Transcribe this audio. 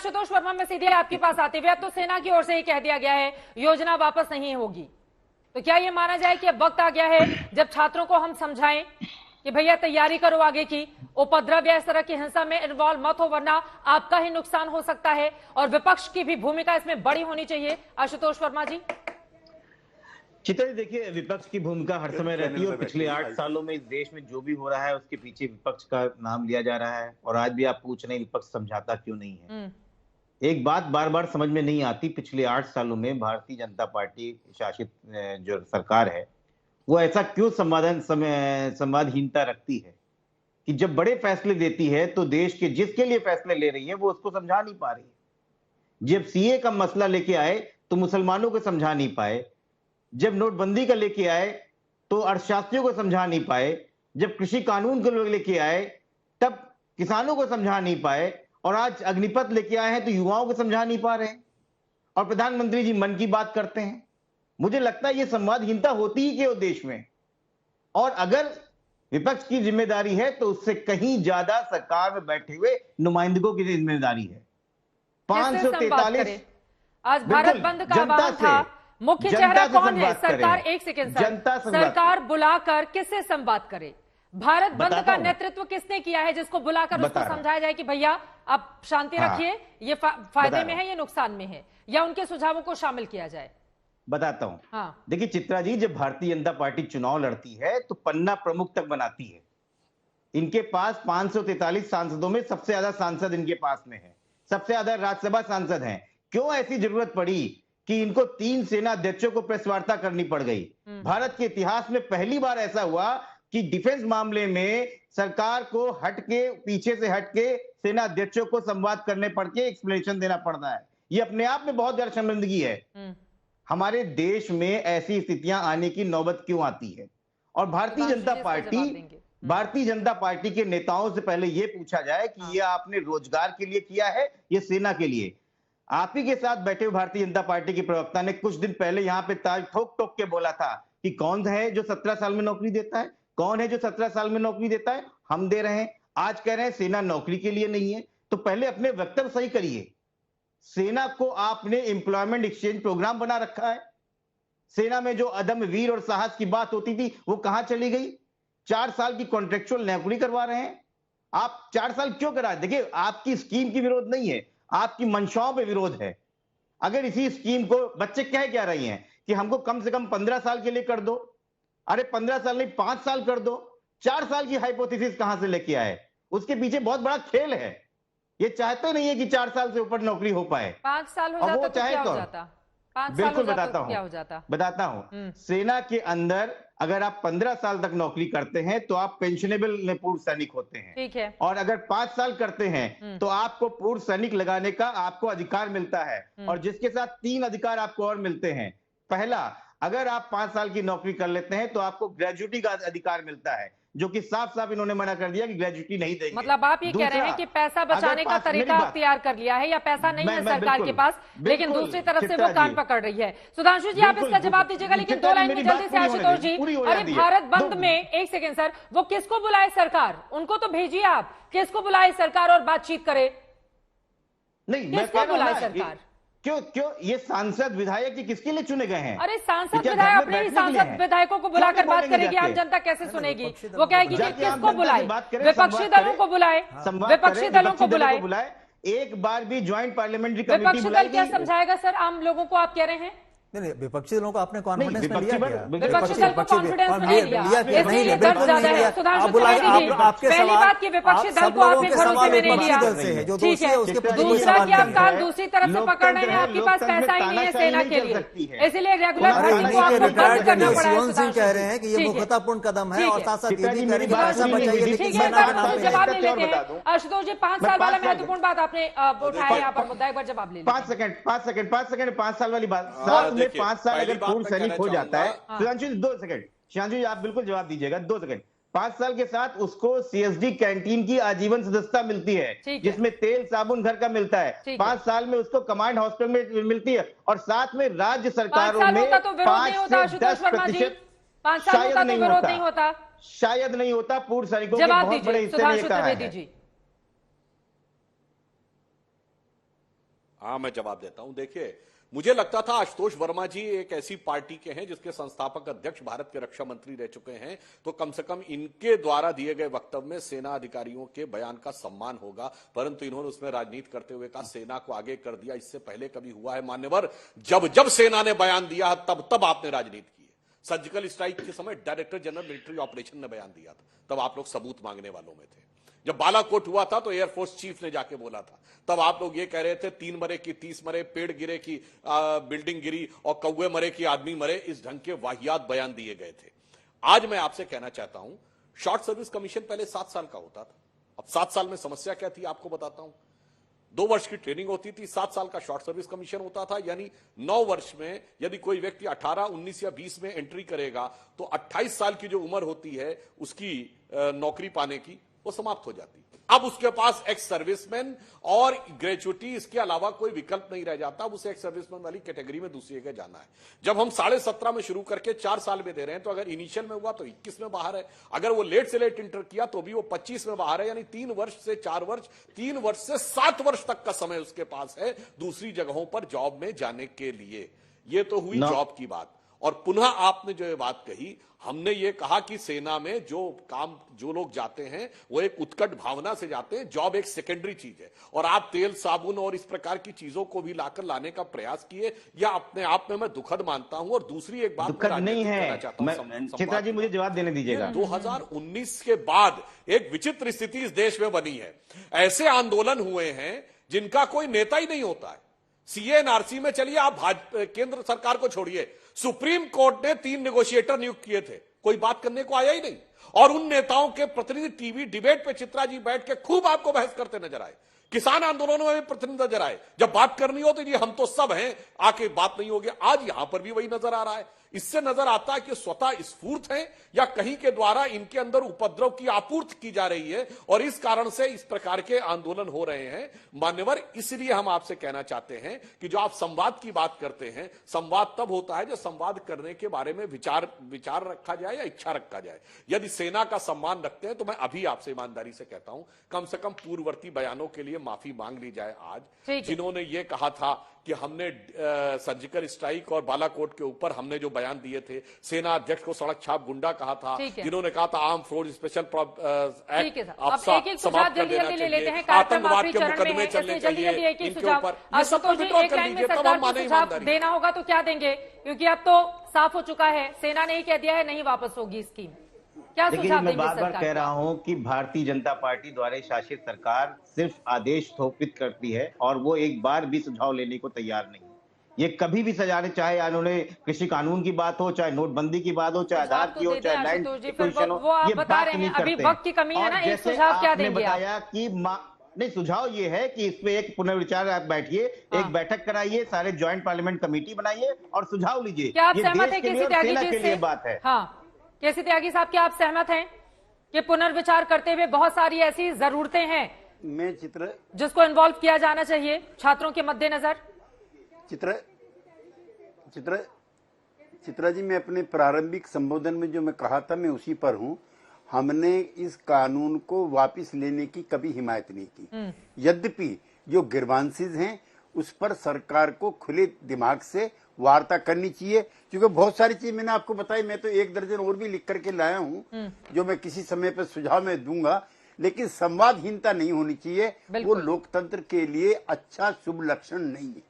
आशुतोष वर्मा, मैं सीधे आपके पास आते हुए, अब तो सेना की ओर से ही कह दिया गया है योजना वापस नहीं होगी, तो क्या ये माना जाए कि अब वक्त आ गया है जब छात्रों को हम समझाएं कि भैया तैयारी करो आगे की, उपद्रव या इस तरह की हिंसा में इन्वॉल्व मत हो वरना आपका ही नुकसान हो सकता है, और विपक्ष की भी भूमिका इसमें बड़ी होनी चाहिए? आशुतोष वर्मा जी। चित्रा जी, देखिए, विपक्ष की भूमिका हर समय रहती है और पिछले 8 सालों में इस देश में जो भी हो रहा है उसके पीछे विपक्ष का नाम लिया जा रहा है। और आज भी आप पूछ रहे हैं विपक्ष समझाता क्यों नहीं है। एक बात बार बार समझ में नहीं आती, पिछले 8 सालों में भारतीय जनता पार्टी शासित जो सरकार है वो ऐसा क्यों संवादहीनता रखती है कि जब बड़े फैसले देती है तो देश के जिसके लिए फैसले ले रही है वो उसको समझा नहीं पा रही है। जब सीए का मसला लेके आए तो मुसलमानों को समझा नहीं पाए, जब नोटबंदी का लेके आए तो अर्थशास्त्रियों को समझा नहीं पाए, जब कृषि कानून को लेके आए तब किसानों को समझा नहीं पाए, और आज अग्निपथ लेके आए हैं तो युवाओं को समझा नहीं पा रहे हैं। और प्रधानमंत्री जी मन की बात करते हैं। मुझे लगता है ये संवादहीनता होती ही क्यों देश में, और अगर विपक्ष की जिम्मेदारी है तो उससे कहीं ज्यादा सरकार में बैठे हुए नुमाइंदों की जिम्मेदारी है। 543 आज भारत बंद का आह्वान था, मुख्य चेहरा कौन है? सरकार, एक सेकंड सर, सरकार बुलाकर किससे संवाद करे? भारत बंद का नेतृत्व किसने किया है जिसको बुलाकर उसको समझाया जाए कि भैया आप शांति रखिए, ये फायदे में है, ये नुकसान में है, या उनके सुझावों को शामिल किया जाए? बताता हूं। हाँ। देखिए चित्रा जी, जब भारतीय जनता पार्टी चुनाव लड़ती है तो पन्ना प्रमुख तक बनाती है। इनके पास 543 सांसदों में सबसे ज्यादा सांसद इनके पास में है, सबसे ज्यादा राज्यसभा सांसद हैं। क्यों ऐसी जरूरत पड़ी कि इनको 3 सेना अध्यक्षों को प्रेस वार्ता करनी पड़ गई? भारत के इतिहास में पहली बार ऐसा हुआ कि डिफेंस मामले में सरकार को हटके, पीछे से हटके सेना अध्यक्षों को संवाद करने पड़ के एक्सप्लेनेशन देना पड़ता है। ये अपने आप में बहुत ज्यादा शर्मिंदगी है। हमारे देश में ऐसी स्थितियां आने की नौबत क्यों आती है? और भारतीय जनता पार्टी के नेताओं से पहले यह पूछा जाए कि ये आपने रोजगार के लिए किया है, ये सेना के लिए? आप ही के साथ बैठे हुए भारतीय जनता पार्टी के प्रवक्ता ने कुछ दिन पहले यहां पे ताज ठोक ठोक के बोला था कि कौन है जो 17 साल में नौकरी देता है, कौन है जो 17 साल में नौकरी देता है? हम दे रहे हैं। आज कह रहे हैं सेना नौकरी के लिए नहीं है। तो पहले अपने वक्तव्य सही करिए। सेना को आपने एम्प्लॉयमेंट एक्सचेंज प्रोग्राम बना रखा है। सेना में जो अदम्य वीर और साहस की बात होती थी वो कहां चली गई? 4 साल की कॉन्ट्रेक्चुअल नौकरी करवा रहे हैं आप। 4 साल क्यों करा? देखिए, आपकी स्कीम की विरोध नहीं है, आपकी मंशाओं पे विरोध है। अगर इसी स्कीम को बच्चे कह क्या रही हैं कि हमको कम से कम 15 साल के लिए कर दो। अरे 15 साल नहीं, 5 साल कर दो। 4 साल की हाइपोथेसिस कहां से लेके आए? उसके पीछे बहुत बड़ा खेल है। ये चाहते नहीं है कि 4 साल से ऊपर नौकरी हो पाए। 5 साल हो जाता तो क्या हो जाता? 5 साल बिल्कुल हो जाता तो क्या हो जाता? बताता हूं। सेना के अंदर अगर आप 15 साल तक नौकरी करते हैं तो आप पेंशनेबल में पूर्व सैनिक होते हैं। ठीक है। और अगर 5 साल करते हैं तो आपको पूर्व सैनिक लगाने का आपको अधिकार मिलता है, और जिसके साथ 3 अधिकार आपको और मिलते हैं। पहला, अगर आप 5 साल की नौकरी कर लेते हैं तो आपको ग्रेजुएटी का अधिकार मिलता है, जो कि साफ साफ इन्होंने मना कर दिया कि ग्रेजुएटी नहीं देंगे। मतलब आप ये कह रहे हैं कि पैसा बचाने का तरीका अख्तियार कर लिया है, या पैसा नहीं है सरकार के पास, लेकिन दूसरी तरफ से वो कान पकड़ रही है। सुधांशु जी, आप इसका जवाब दीजिएगा, लेकिन 2 लाइन में जल्दी से आशुतोष जी। अरे भारत बंद में, एक सेकेंड सर, वो किसको बुलाए सरकार? उनको तो भेजिए आप, किसको बुलाए सरकार और बातचीत करे? नहीं, किसको बुलाए सरकार? क्यों ये सांसद विधायक किसके लिए चुने गए हैं? अरे सांसद विधायक अपने ही सांसद विधायकों को बुलाकर बात करेगी, आम जनता कैसे सुनेगी? वो कहेगी कि किसको बुलाए? विपक्षी दलों को बुलाए, विपक्षी दलों को बुलाए। एक बार भी ज्वाइंट पार्लियामेंट कमेटी विपक्षी दल क्या समझाएगा सर आम लोगों को, आप कह रहे हैं? नहीं, विपक्षी दलों को आपने कॉन्फिडेंस में लिया क्या? विपक्षी दल को कॉन्फिडेंस में नहीं लिया, इसलिए दर्द ज्यादा है। सुधांशु पहली बात की विपक्षी दल को आपने भरोसे में नहीं लिया, ठीक है। दूसरा कि आप कान दूसरी तरफ से पकड़ रहे हैं, आपके पास पैसा ही नहीं है सेना के लिए, इसलिए रेगुलर भर्ती को आपको बंद करना पड़ा है। सिंह कह रहे हैं कि ये मूर्खतापूर्ण कदम है, और साथ साथ ये भी कह रहे हैं कि पैसा बचाइए, लेकिन जवाब ले लेते हैं। आशुतोष जी, 5 साल वाला महत्वपूर्ण बात आपने उठाया यहाँ पर मुद्दा, एक बार जवाब ले लीजिए। 5 साल वाली बात। 5 साल अगर पूर्व सैनिक हो जाता है, सुधांशु जी 2 सेकंड, शांशु जी आप बिल्कुल जवाब दीजिएगा, 2 सेकंड। 5 साल के साथ उसको सीएसडी कैंटीन की आजीवन सदस्यता मिलती है, जिसमें तेल साबुन घर का मिलता है। 5 साल में उसको कमांड हॉस्पिटल में मिलती है, और साथ में राज्य सरकारों में 5 से 10% शायद नहीं होता, शायद नहीं होता। पूर्व सैनिकों के बहुत बड़े हिस्से में कहा है। हाँ, मैं जवाब देता हूं। देखिए, मुझे लगता था आशुतोष वर्मा जी एक ऐसी पार्टी के हैं जिसके संस्थापक अध्यक्ष भारत के रक्षा मंत्री रह चुके हैं, तो कम से कम इनके द्वारा दिए गए वक्तव्य में सेना अधिकारियों के बयान का सम्मान होगा, परंतु इन्होंने उसमें राजनीति करते हुए कहा सेना को आगे कर दिया। इससे पहले कभी हुआ है मान्यवर? जब जब सेना ने बयान दिया तब तब आपने राजनीति की है। सर्जिकल स्ट्राइक के समय डायरेक्टर जनरल मिलिट्री ऑपरेशन ने बयान दिया था, तब आप लोग सबूत मांगने वालों में थे। जब बालाकोट हुआ था तो एयरफोर्स चीफ ने जाके बोला था, तब आप लोग ये कह रहे थे 3 मरे की 30 मरे, पेड़ गिरे की बिल्डिंग गिरी और कौवे मरे की आदमी मरे, इस ढंग के वाहियात बयान दिए गए थे। आज मैं आपसे कहना चाहता हूं, शॉर्ट सर्विस कमीशन पहले 7 साल का होता था। अब 7 साल में समस्या क्या थी आपको बताता हूं। 2 वर्ष की ट्रेनिंग होती थी, 7 साल का शॉर्ट सर्विस कमीशन होता था, यानी 9 वर्ष में यदि कोई व्यक्ति 18, 19 या 20 में एंट्री करेगा तो 28 साल की जो उम्र होती है उसकी नौकरी पाने की, वो समाप्त हो जाती। अब उसके पास एक्स सर्विसमैन और ग्रेजुएटी, इसके अलावा कोई विकल्प नहीं रह जाता। अब उसे एक्स सर्विसमैन वाली कैटेगरी में दूसरी जगह जाना है। जब हम 17.5 में शुरू करके 4 साल में दे रहे हैं, तो अगर इनिशियल में हुआ तो 21 में बाहर है, अगर वो लेट से लेट इंटर किया तो भी वो 25 में बाहर है, यानी 3 वर्ष से 4 वर्ष, 3 वर्ष से 7 वर्ष तक का समय उसके पास है दूसरी जगहों पर जॉब में जाने के लिए। ये तो हुई जॉब की बात। और पुनः आपने जो ये बात कही, हमने ये कहा कि सेना में जो लोग जाते हैं वो एक उत्कट भावना से जाते हैं, जॉब एक सेकेंडरी चीज है। और आप तेल साबुन और इस प्रकार की चीजों को भी लाकर लाने का प्रयास किए, या अपने आप में मैं दुखद मानता हूं। और दूसरी एक बात दुखद नहीं है, चित्रा जी मुझे जवाब देने दीजिएगा। 2019 के बाद एक विचित्र स्थिति इस देश में बनी है। ऐसे आंदोलन हुए हैं जिनका कोई नेता ही नहीं होता है। सीएनआरसी में चलिए, आप केंद्र सरकार को छोड़िए, सुप्रीम कोर्ट ने 3 नेगोशिएटर नियुक्त किए थे, कोई बात करने को आया ही नहीं। और उन नेताओं के प्रतिनिधि टीवी डिबेट पे चित्रा जी बैठ के खूब आपको बहस करते नजर आए। किसान आंदोलनों में भी प्रतिनिधि नजर आए, जब बात करनी हो तो ये हम तो सब हैं, आके बात नहीं होगी। आज यहां पर भी वही नजर आ रहा है। इससे नजर आता है कि स्वतः स्फूर्त हैं या कहीं के द्वारा इनके अंदर उपद्रव की आपूर्ति की जा रही है, और इस कारण से इस प्रकार के आंदोलन हो रहे हैं। मान्यवर, इसलिए हम आपसे कहना चाहते हैं कि जो आप संवाद की बात करते हैं, संवाद तब होता है जब संवाद करने के बारे में विचार रखा जाए या इच्छा रखा जाए। यदि सेना का सम्मान रखते हैं तो मैं अभी आपसे ईमानदारी से कहता हूं, कम से कम पूर्ववर्ती बयानों के लिए माफी मांग ली जाए आज। जिन्होंने ये कहा था कि हमने सर्जिकल स्ट्राइक और बालाकोट के ऊपर हमने जो बयान दिए थे, सेना अध्यक्ष को सड़क छाप गुंडा कहा था, जिन्होंने कहा था आर्म फोर्स स्पेशल एक्ट समाप्त कर देना चाहिए, आतंकवाद के मुकदमे चलने चाहिए इनके ऊपर, ये सब कुछ विड्रॉ कर लीजिए, तब हम माने ईमानदारी। देना होगा तो क्या देंगे, क्योंकि अब तो साफ हो चुका है, सेना ने ही कह दिया है नहीं वापस होगी स्कीम। क्या देखिए, मैं बार बार कह रहा हूं कि भारतीय जनता पार्टी द्वारा शासित सरकार सिर्फ आदेश थोपित करती है और वो एक बार भी सुझाव लेने को तैयार नहीं। ये कभी भी सजाने, चाहे उन्होंने कृषि कानून की बात हो, चाहे नोटबंदी की बात हो, चाहे आधार की हो, चाहे लैंड एक्विजिशन हो, ये बात नहीं करते। अभी वक्त की कमी है ना, एक सुझाव क्या देंगे? बताया कि नहीं, सुझाव ये है कि इस पे एक पुनर्विचार, आप बैठिए, एक बैठक कराइए, सारे ज्वाइंट पार्लियामेंट कमेटी बनाइए और सुझाव लीजिए। क्या आप सहमत है केसी त्यागी जी से? बात है। हाँ, केसी त्यागी साहब, क्या आप सहमत हैं कि पुनर्विचार करते हुए बहुत सारी ऐसी जरूरतें हैं जिसको इन्वॉल्व किया जाना चाहिए छात्रों के मद्देनजर? चित्रा जी, मैं अपने प्रारंभिक संबोधन में जो मैं कहा था, मैं उसी पर हूं। हमने इस कानून को वापस लेने की कभी हिमायत नहीं की। यद्यपि जो ग्रीवांसेस हैं उस पर सरकार को खुले दिमाग से वार्ता करनी चाहिए, क्योंकि बहुत सारी चीज मैंने आपको बताई। मैं तो 1 दर्जन और भी लिख करके लाया हूं जो मैं किसी समय पर सुझाव में दूंगा, लेकिन संवादहीनता नहीं होनी चाहिए। वो लोकतंत्र के लिए अच्छा शुभ लक्षण नहीं है।